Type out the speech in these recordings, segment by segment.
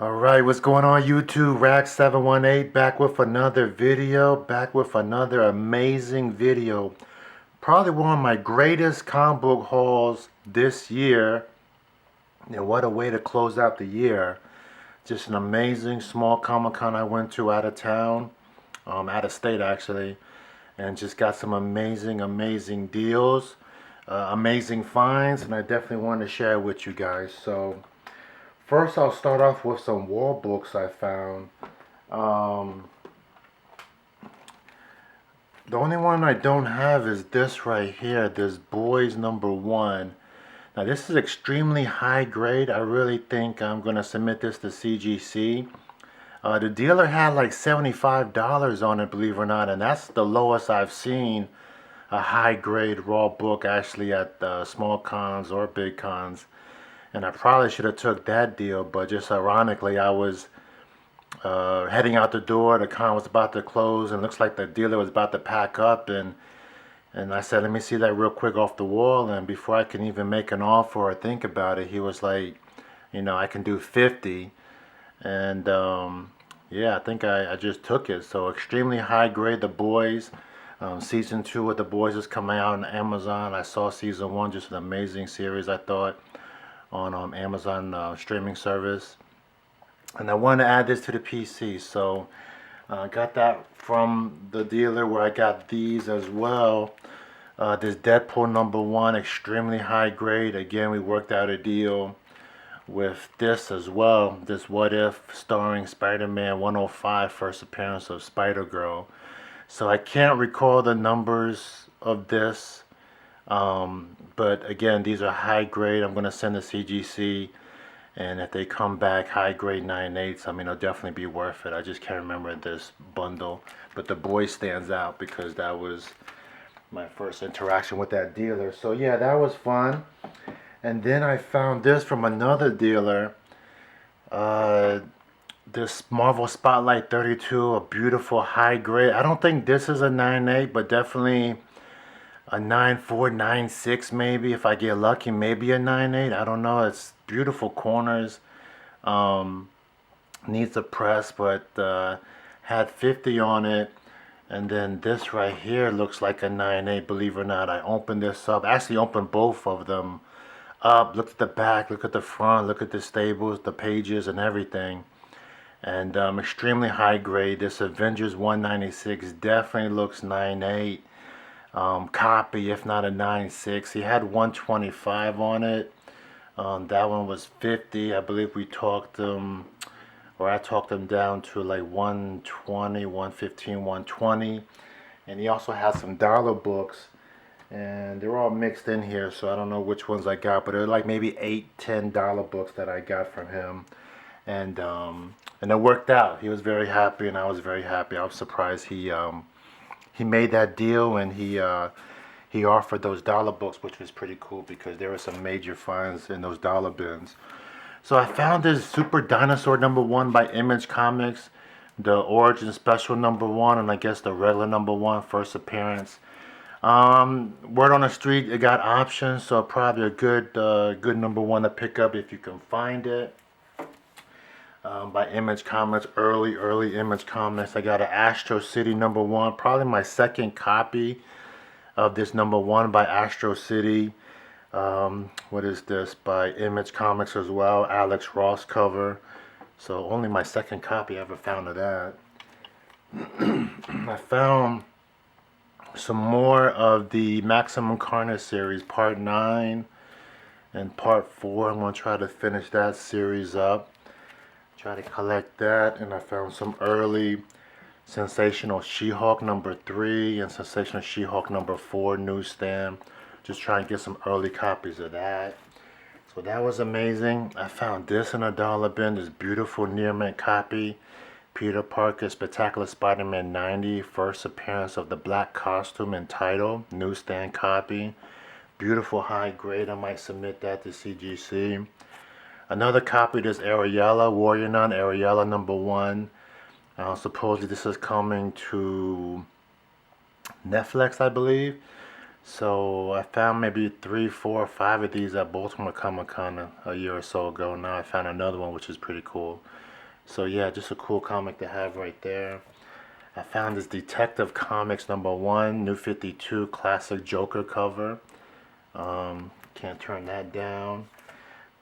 Alright, what's going on YouTube? Rack718 back with another video, back with another amazing video. Probably one of my greatest comic book hauls this year. And what a way to close out the year. Just an amazing small Comic Con I went to out of town, out of state actually. And just got some amazing deals, amazing finds, and I definitely want to share it with you guys. So first, I'll start off with some wall books I found. Um, the only one I don't have is this right here, this Boys #1. Now, this is extremely high grade. I really think I'm going to submit this to CGC. The dealer had like $75 on it, believe it or not, and that's the lowest I've seen a high grade raw book actually at small cons or big cons. And I probably should have took that deal, but just ironically, I was heading out the door. The con was about to close, and looks like the dealer was about to pack up. And I said, let me see that real quick off the wall. And before I can even make an offer or think about it, he was like, I can do 50. And yeah, I think I just took it. So extremely high grade, The Boys. Season 2 of The Boys is coming out on Amazon. I saw season 1, just an amazing series, I thought, on Amazon streaming service. And I wanted to add this to the PC, so I got that from the dealer where I got these as well. This Deadpool #1, extremely high grade. Again, we worked out a deal with this as well. This What If starring Spider-Man 105, first appearance of Spider-Girl. So I can't recall the numbers of this. But again, these are high grade. I'm going to send to CGC. And if they come back high grade 9/8, I mean, it'll definitely be worth it. I just can't remember this bundle. But The Boy stands out because that was my first interaction with that dealer. So yeah, that was fun. And then I found this from another dealer. Uh, this Marvel Spotlight 32, a beautiful high grade. I don't think this is a 9/8, but definitely a 9/4, 9/6 maybe. If I get lucky, maybe a 9/8. I don't know. It's beautiful corners. Um, Needs a press, but had 50 on it. And then this right here looks like a 9/8, believe it or not. I opened this up. Actually opened both of them up. Look at the back, look at the front, look at the stables, the pages and everything. And extremely high grade. This Avengers 196 definitely looks 9/8. Copy, if not a 9/6. He had 125 on it. That one was 50. I believe we talked or I talked him down to like 120, 115, 120. And he also has some dollar books, and they're all mixed in here, so I don't know which ones I got, but they're like maybe $8, $10 books that I got from him. And it worked out. He was very happy, and I was very happy. I was surprised he made that deal, and he offered those dollar books, which was pretty cool because there were some major finds in those dollar bins. So I found this Super Dinosaur #1 by Image Comics, the Origin Special #1, and I guess the regular #1, first appearance. Word on the street, it got options, so probably a good #1 to pick up if you can find it. By Image Comics, early Image Comics. I got an Astro City #1, probably my second copy of this #1 by Astro City. What is this? By Image Comics as well, Alex Ross cover. So only my second copy I ever found of that. I found some more of the Maximum Carnage series, part 9 and part 4. I'm going to try to finish that series up. Try to collect that. And I found some early Sensational She-Hulk #3 and Sensational She-Hulk #4 newsstand. Just try and get some early copies of that. So that was amazing. I found this in a dollar bin, this beautiful near mint copy. Peter Parker Spectacular Spider-Man 90, first appearance of the black costume and title, newsstand copy. Beautiful high grade. I might submit that to CGC. Another copy, this Ariella, Warrior Nun Ariella #1. Supposedly this is coming to Netflix, I believe. So I found maybe 3, 4, or 5 of these at Baltimore Comic Con a year or so ago. Now I found another one which is pretty cool. So yeah, just a cool comic to have right there. I found this Detective Comics #1, New 52 classic Joker cover. Can't turn that down.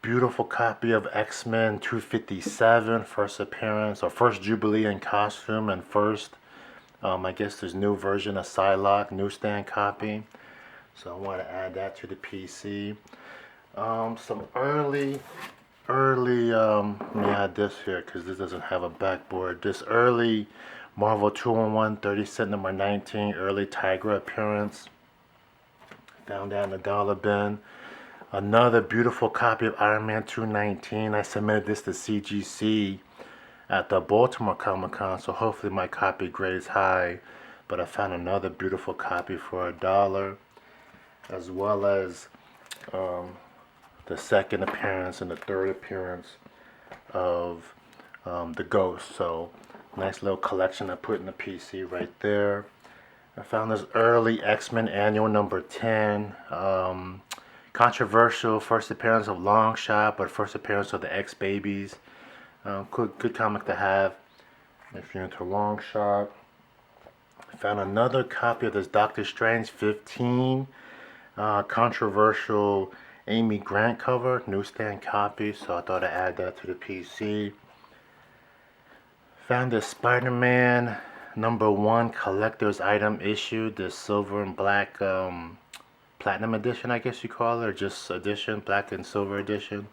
Beautiful copy of X-Men 257, first appearance, or first Jubilee in costume, and first, I guess there's new version of Psylocke, newsstand copy. So I want to add that to the PC. Some let me add this here because this doesn't have a backboard. This early Marvel 2-in-1 30 cent #19 early Tigra appearance. Found that in the dollar bin. Another beautiful copy of Iron Man 219. I submitted this to CGC at the Baltimore Comic Con, so hopefully my copy grades high. But I found another beautiful copy for $1, as well as the second appearance and the third appearance of the Ghost. So nice little collection I put in the PC right there. I found this early X-Men annual #10. Controversial first appearance of Longshot, but first appearance of the X-Babies. Good comic to have if you're into Longshot. I found another copy of this Doctor Strange 15. Controversial Amy Grant cover, newsstand copy, so I thought I'd add that to the PC. Found this Spider-Man #1 collector's item issue, this silver and black platinum edition, I guess you call it, or just edition, black and silver edition.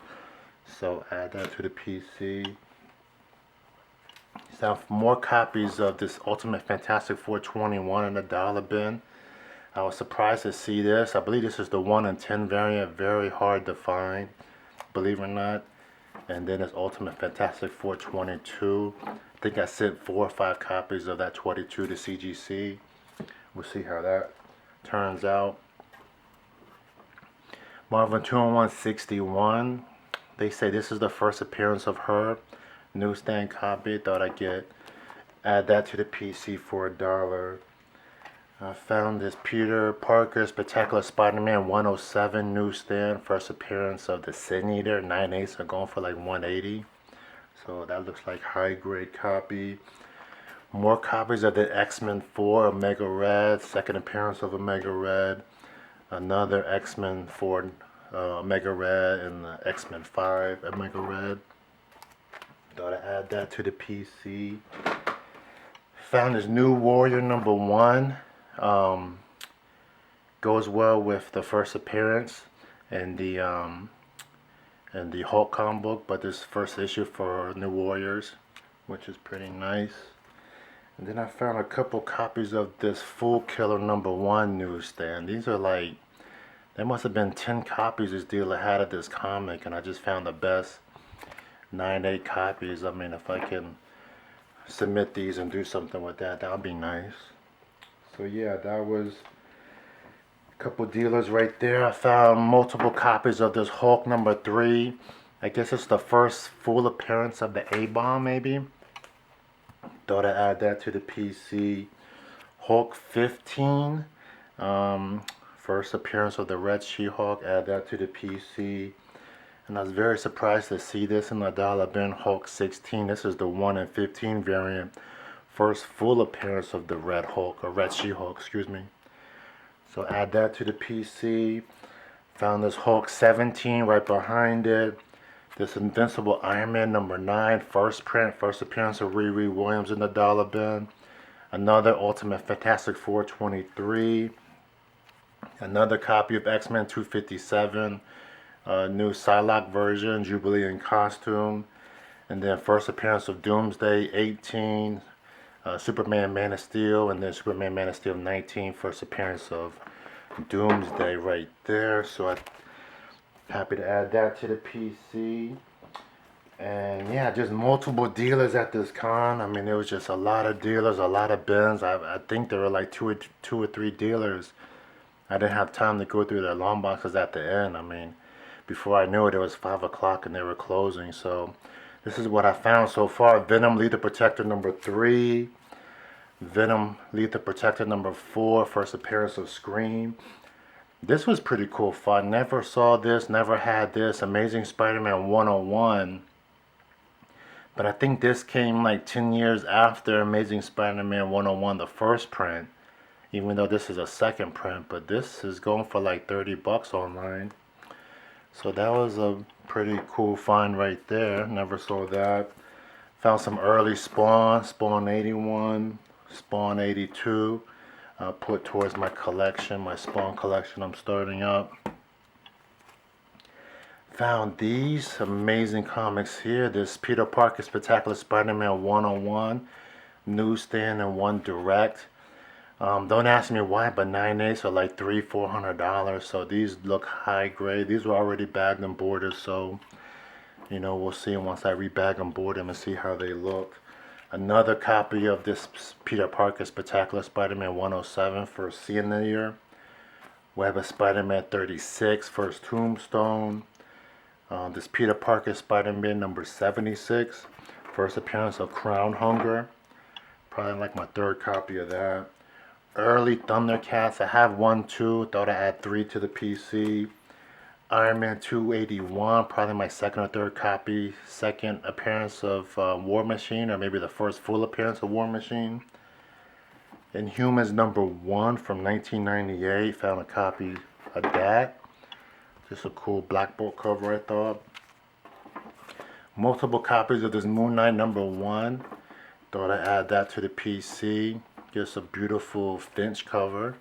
So add that to the PC. Found more copies of this Ultimate Fantastic 421 in the dollar bin. I was surprised to see this. I believe this is the 1 in 10 variant, very hard to find, believe it or not. And then it's Ultimate Fantastic 422. I think I sent 4 or 5 copies of that 22 to CGC. We'll see how that turns out. Marvel 2-in-1 61. They say this is the first appearance of her. Newsstand copy. Thought I'd add that to the PC for $1. I found this Peter Parker Spectacular Spider-Man 107 newsstand. First appearance of the Sin Eater. 9/8 are going for like 180. So that looks like high grade copy. More copies of the X-Men 4 Omega Red. Second appearance of Omega Red. Another X-Men 4 Omega Red and the X-Men 5 Omega Red. Thought I'd add that to the PC. Found this New Warrior #1. Goes well with the first appearance and the Hulk comic book, but this first issue for New Warriors, which is pretty nice. And then I found a couple copies of this Fool Killer #1 newsstand. These are like, there must have been 10 copies this dealer had of this comic, and I just found the best 9/8 copies. I mean, if I can submit these and do something with that, that would be nice. So yeah, that was a couple dealers right there. I found multiple copies of this Hulk #3. I guess it's the first full appearance of the A-Bomb, maybe. Thought I'd add that to the PC. Hulk 15. First appearance of the Red She-Hulk. Add that to the PC. And I was very surprised to see this in the dollar bin. Hulk 16. This is the 1 in 15 variant. First full appearance of the Red Hulk, or Red She-Hulk, excuse me. So add that to the PC. Found this Hulk 17 right behind it. This Invincible Iron Man #9, first print, first appearance of Riri Williams in the dollar bin. Another Ultimate Fantastic 423. Another copy of X-Men 257. New Psylocke version, Jubilee in costume. And then first appearance of Doomsday 18. Superman Man of Steel, and then Superman Man of Steel 19, first appearance of Doomsday right there. So I'm happy to add that to the PC. And yeah, just multiple dealers at this con. I mean, there was just a lot of dealers, a lot of bins. I think there were like two or three dealers. I didn't have time to go through the long boxes at the end. I mean, before I knew it, it was 5 o'clock and they were closing. So this is what I found so far. Venom Lethal Protector #3. Venom Lethal Protector #4. First appearance of Scream. This was pretty cool fun. Never saw this, never had this. Amazing Spider-Man 101. But I think this came like 10 years after Amazing Spider-Man 101, the first print. Even though this is a second print, but this is going for like 30 bucks online. So that was a pretty cool find right there. Never saw that. Found some early Spawn, Spawn 81, Spawn 82. Put towards my collection, my Spawn collection I'm starting up. Found these amazing comics here. This Peter Parker Spectacular Spider-Man 101, newsstand and one direct. Don't ask me why, but 9/8 are like $300-400. So these look high grade. These were already bagged and boarded, so you know, we'll see once I rebag and board them and see how they look. Another copy of this Peter Parker Spectacular Spider-Man 107, first seeing the year. Web of Spider-Man 36, first Tombstone. This Peter Parker Spider-Man number 76, first appearance of Crown Hunger. Probably like my third copy of that. Early Thundercats, I have 1, 2, thought I'd add 3 to the PC. Iron Man 281, probably my second or third copy. Second appearance of War Machine, or maybe the first full appearance of War Machine. Inhumans number 1 from 1998, found a copy of that. Just a cool black book cover, I thought. Multiple copies of this Moon Knight number 1. Thought I'd add that to the PC. Just a beautiful Finch cover.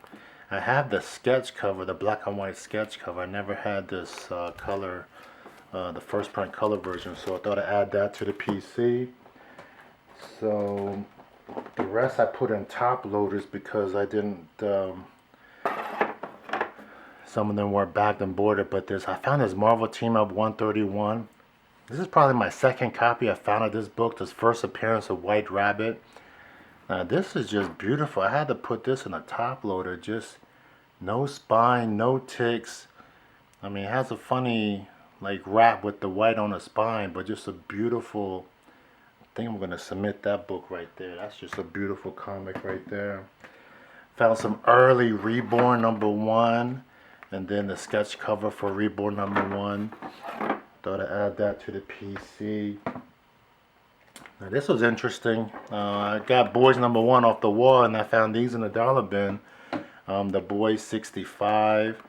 I have the sketch cover, the black and white sketch cover. I never had this color, the first print color version, so I thought I'd add that to the PC. So the rest I put in top loaders because I didn't, some of them weren't bagged and boarded, but I found this Marvel Team Up 131. This is probably my second copy I found of this book, this first appearance of White Rabbit. Now this is just beautiful. I had to put this in a top loader, just no spine, no ticks. I mean, it has a funny like wrap with the white on the spine, but just a beautiful, I think I'm gonna submit that book right there. That's just a beautiful comic right there. Found some early Reborn number 1, and then the sketch cover for Reborn number 1. Thought I'd add that to the PC. Now this was interesting. I got Boys number 1 off the wall, and I found these in the dollar bin. The Boys 65,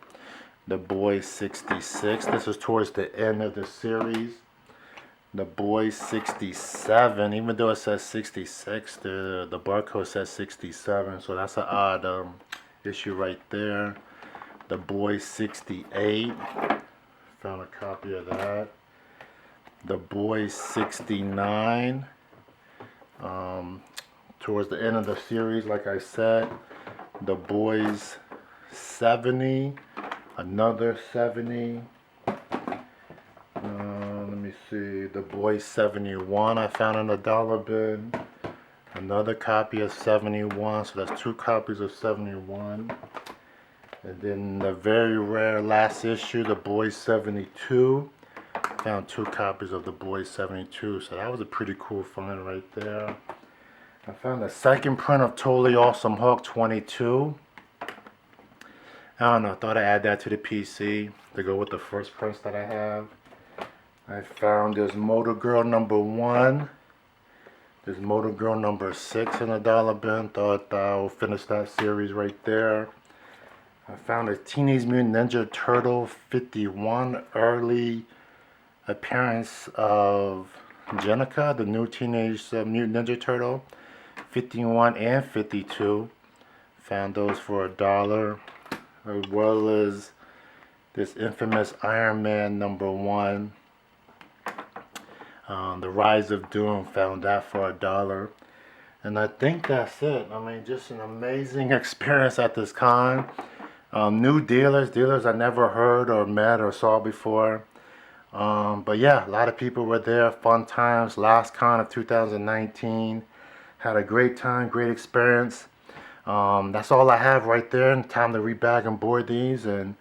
the Boys 66. This is towards the end of the series. The Boys 67, even though it says 66, the barcode says 67, so that's an odd issue right there. The Boys 68, found a copy of that. The Boys 69, towards the end of the series, like I said. The Boys 70, another 70. Let me see, the Boys 71 I found in the dollar bin. Another copy of 71, so that's 2 copies of 71. And then the very rare last issue, the Boys 72. Found 2 copies of the Boys 72, so that was a pretty cool find right there. I found the second print of Totally Awesome Hulk 22. I don't know, thought I'd add that to the PC to go with the first prints that I have. I found this Motor Girl number 1. This Motor Girl number 6 in the dollar bin. Thought I'll finish that series right there. I found a Teenage Mutant Ninja Turtle 51 early appearance of Jenica, the new Teenage Mutant Ninja Turtle. 51 and 52. Found those for $1. As well as this infamous Iron Man number 1. The Rise of Doom, found that for $1. And I think that's it. I mean, just an amazing experience at this con. New dealers I never heard or met or saw before. But yeah, a lot of people were there. Fun times. Last con of 2019. Had a great time, great experience. That's all I have right there. Time to rebag and board these. And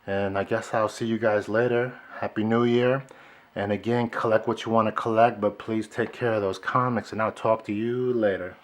I guess I'll see you guys later. Happy New Year. And again, collect what you want to collect, but please take care of those comics, and I'll talk to you later.